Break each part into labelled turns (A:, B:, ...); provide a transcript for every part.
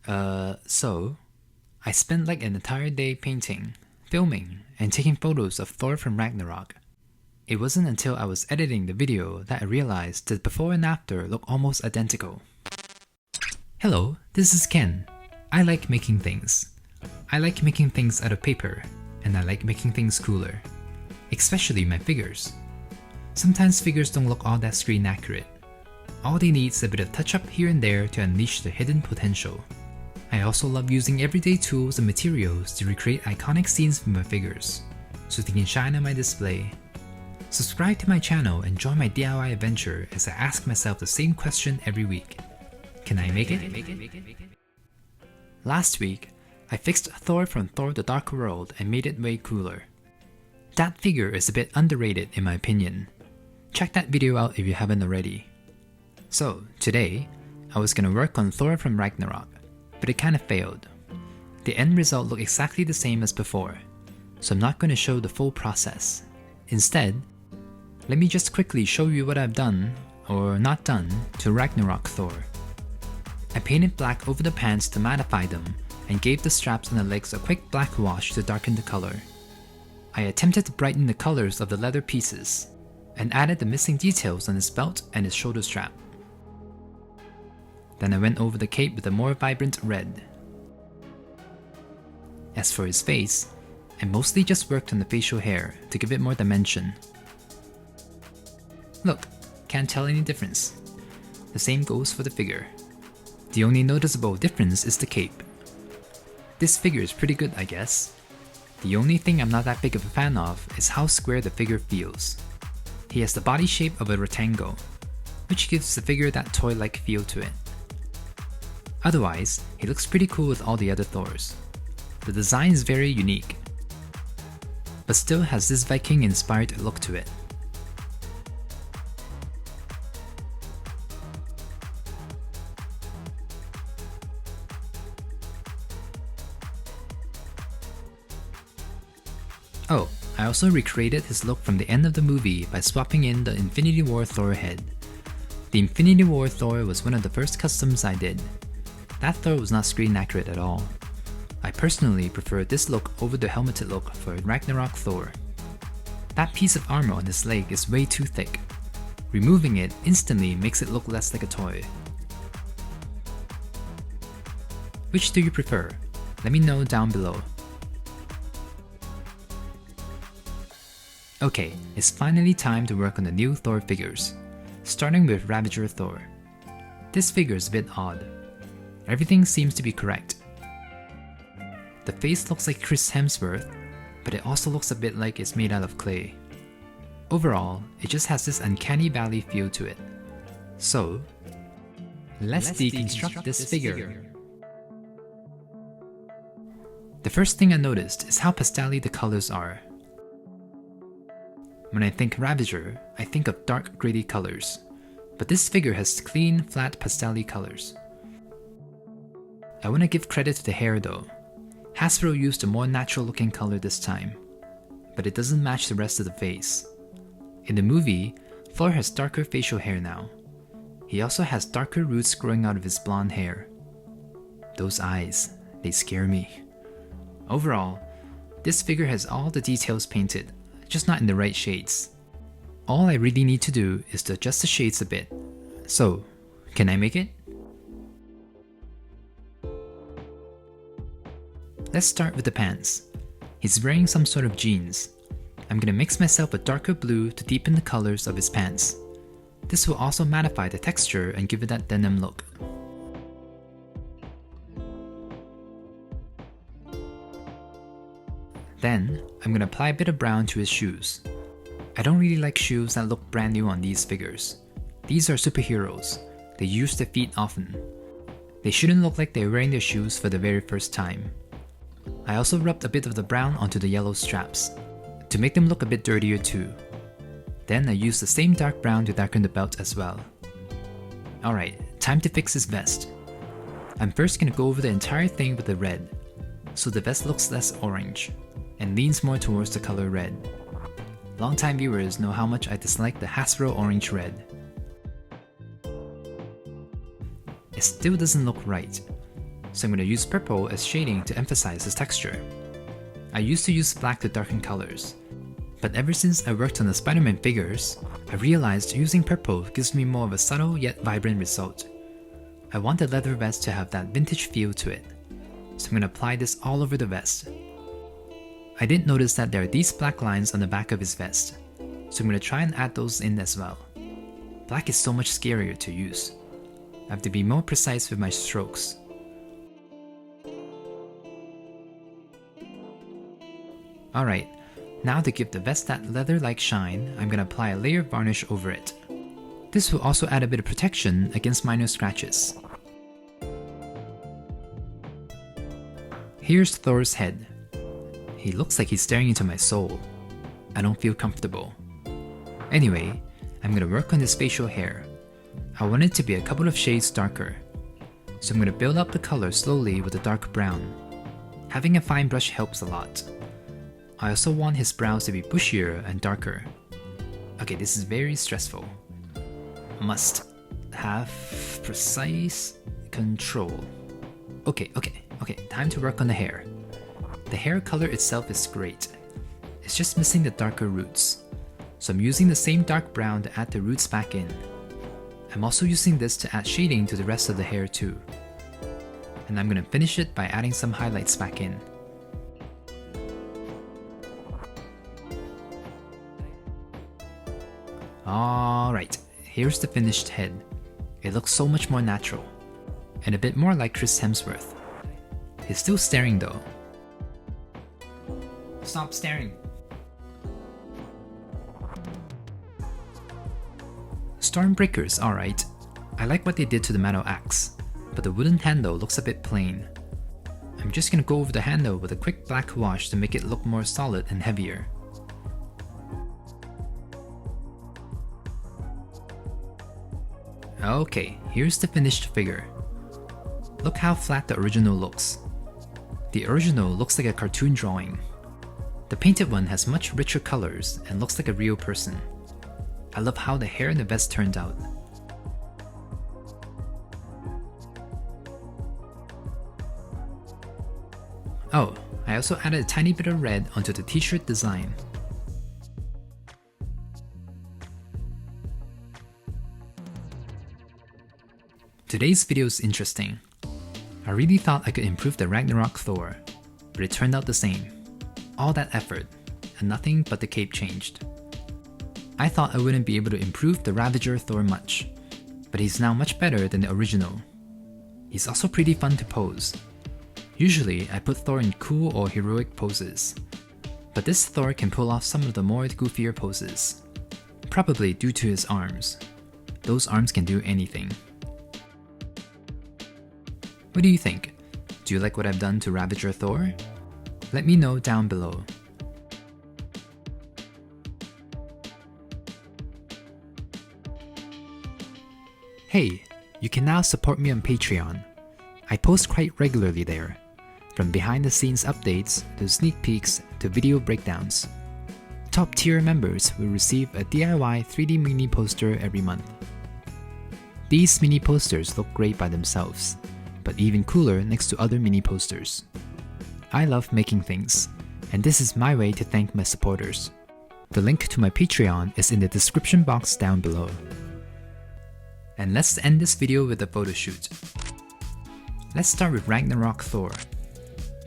A: So I spent like an entire day painting, filming, and taking photos of Thor from Ragnarok. It wasn't until I was editing the video that I realized that before and after look almost identical. Hello, this is Ken. I like making things. I like making things out of paper, and I like making things cooler. Especially my figures. Sometimes figures don't look all that screen accurate. All they need is a bit of touch up here and there to unleash their hidden potential. I also love using everyday tools and materials to recreate iconic scenes from my figures, so they can shine on my display. Subscribe to my channel and join my DIY adventure as I ask myself the same question every week. Can I make it? Last week, I fixed Thor from Thor the Dark World and made it way cooler. That figure is a bit underrated in my opinion. Check that video out if you haven't already. So, today, I was gonna work on Thor from Ragnarok, but it kinda failed. The end result looked exactly the same as before, so I'm not gonna show the full process. Instead, let me just quickly show you what I've done, or not done, to Ragnarok Thor. I painted black over the pants to mattify them, and gave the straps and the legs a quick black wash to darken the color. I attempted to brighten the colors of the leather pieces, and added the missing details on his belt and his shoulder strap. Then I went over the cape with a more vibrant red. As for his face, I mostly just worked on the facial hair to give it more dimension. Look, can't tell any difference. The same goes for the figure. The only noticeable difference is the cape. This figure is pretty good, I guess. The only thing I'm not that big of a fan of is how square the figure feels. He has the body shape of a rectangle, which gives the figure that toy-like feel to it. Otherwise, he looks pretty cool with all the other Thors. The design is very unique, but still has this Viking-inspired look to it. Oh, I also recreated his look from the end of the movie by swapping in the Infinity War Thor head. The Infinity War Thor was one of the first customs I did. That Thor was not screen accurate at all. I personally prefer this look over the helmeted look for Ragnarok Thor. That piece of armor on his leg is way too thick. Removing it instantly makes it look less like a toy. Which do you prefer? Let me know down below. Okay, it's finally time to work on the new Thor figures, starting with Ravager Thor. This figure is a bit odd. Everything seems to be correct. The face looks like Chris Hemsworth, but it also looks a bit like it's made out of clay. Overall, it just has this uncanny valley feel to it. So, let's deconstruct this figure. The first thing I noticed is how pastel-y the colors are. When I think Ravager, I think of dark gritty colors, but this figure has clean, flat pastel-y colors. I want to give credit to the hair though. Hasbro used a more natural looking color this time, but it doesn't match the rest of the face. In the movie, Thor has darker facial hair now. He also has darker roots growing out of his blonde hair. Those eyes, they scare me. Overall, this figure has all the details painted, just not in the right shades. All I really need to do is to adjust the shades a bit. So, can I make it? Let's start with the pants. He's wearing some sort of jeans. I'm gonna mix myself a darker blue to deepen the colors of his pants. This will also mattify the texture and give it that denim look. Then, I'm gonna apply a bit of brown to his shoes. I don't really like shoes that look brand new on these figures. These are superheroes. They use their feet often. They shouldn't look like they're wearing their shoes for the very first time. I also rubbed a bit of the brown onto the yellow straps, to make them look a bit dirtier too. Then I used the same dark brown to darken the belt as well. Alright, time to fix his vest. I'm first gonna go over the entire thing with the red, so the vest looks less orange, and leans more towards the color red. Longtime viewers know how much I dislike the Hasbro orange red. It still doesn't look right, so I'm going to use purple as shading to emphasize his texture. I used to use black to darken colors, but ever since I worked on the Spider-Man figures, I realized using purple gives me more of a subtle yet vibrant result. I want the leather vest to have that vintage feel to it, so I'm going to apply this all over the vest. I didn't notice that there are these black lines on the back of his vest, so I'm going to try and add those in as well. Black is so much scarier to use. I have to be more precise with my strokes. Alright, now to give the vest that leather-like shine, I'm going to apply a layer of varnish over it. This will also add a bit of protection against minor scratches. Here's Thor's head. He looks like he's staring into my soul. I don't feel comfortable. Anyway, I'm going to work on his facial hair. I want it to be a couple of shades darker, so I'm going to build up the color slowly with a dark brown. Having a fine brush helps a lot. I also want his brows to be bushier and darker. Okay, this is very stressful. Must have precise control. Okay, time to work on the hair. The hair color itself is great. It's just missing the darker roots. So I'm using the same dark brown to add the roots back in. I'm also using this to add shading to the rest of the hair too. And I'm gonna finish it by adding some highlights back in. Alright, here's the finished head. It looks so much more natural, and a bit more like Chris Hemsworth. He's still staring though. Stop staring. Stormbreaker's alright. I like what they did to the metal axe, but the wooden handle looks a bit plain. I'm just gonna go over the handle with a quick black wash to make it look more solid and heavier. Okay, here's the finished figure. Look how flat the original looks. The original looks like a cartoon drawing. The painted one has much richer colors and looks like a real person. I love how the hair and the vest turned out. Oh, I also added a tiny bit of red onto the t-shirt design. Today's video is interesting. I really thought I could improve the Ragnarok Thor, but it turned out the same. All that effort, and nothing but the cape changed. I thought I wouldn't be able to improve the Ravager Thor much, but he's now much better than the original. He's also pretty fun to pose. Usually, I put Thor in cool or heroic poses, but this Thor can pull off some of the more goofier poses. Probably due to his arms. Those arms can do anything. What do you think? Do you like what I've done to Ravager Thor? Let me know down below. Hey, you can now support me on Patreon. I post quite regularly there, from behind the scenes updates to sneak peeks to video breakdowns. Top tier members will receive a DIY 3D mini poster every month. These mini posters look great by themselves, but even cooler next to other mini posters. I love making things, and this is my way to thank my supporters. The link to my Patreon is in the description box down below. And let's end this video with a photo shoot. Let's start with Ragnarok Thor.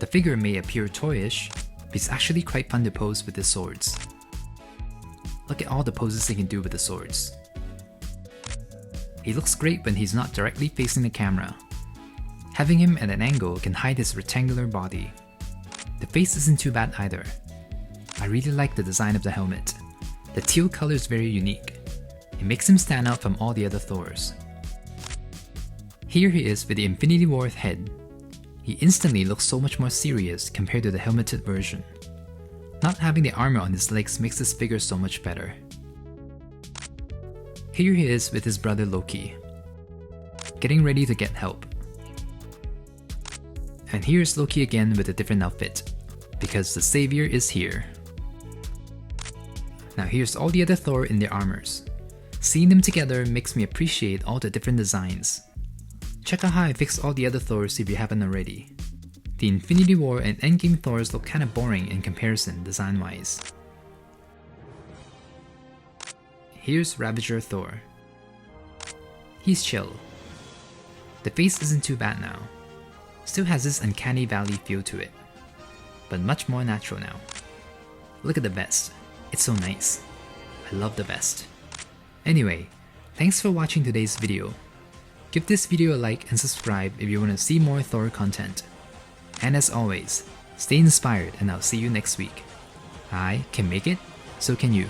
A: The figure may appear toyish, but it's actually quite fun to pose with his swords. Look at all the poses he can do with the swords. He looks great when he's not directly facing the camera. Having him at an angle can hide his rectangular body. The face isn't too bad either. I really like the design of the helmet. The teal color is very unique. It makes him stand out from all the other Thors. Here he is with the Infinity War head. He instantly looks so much more serious compared to the helmeted version. Not having the armor on his legs makes this figure so much better. Here he is with his brother Loki, getting ready to get help. And here's Loki again with a different outfit, because the savior is here. Now here's all the other Thor in their armors. Seeing them together makes me appreciate all the different designs. Check out how I fixed all the other Thors if you haven't already. The Infinity War and Endgame Thors look kinda boring in comparison design-wise. Here's Ravager Thor. He's chill. The face isn't too bad now. Still has this uncanny valley feel to it, but much more natural now. Look at the vest. It's so nice. I love the vest. Anyway, thanks for watching today's video. Give this video a like and subscribe if you want to see more Thor content. And as always, stay inspired and I'll see you next week. I can make it, so can you.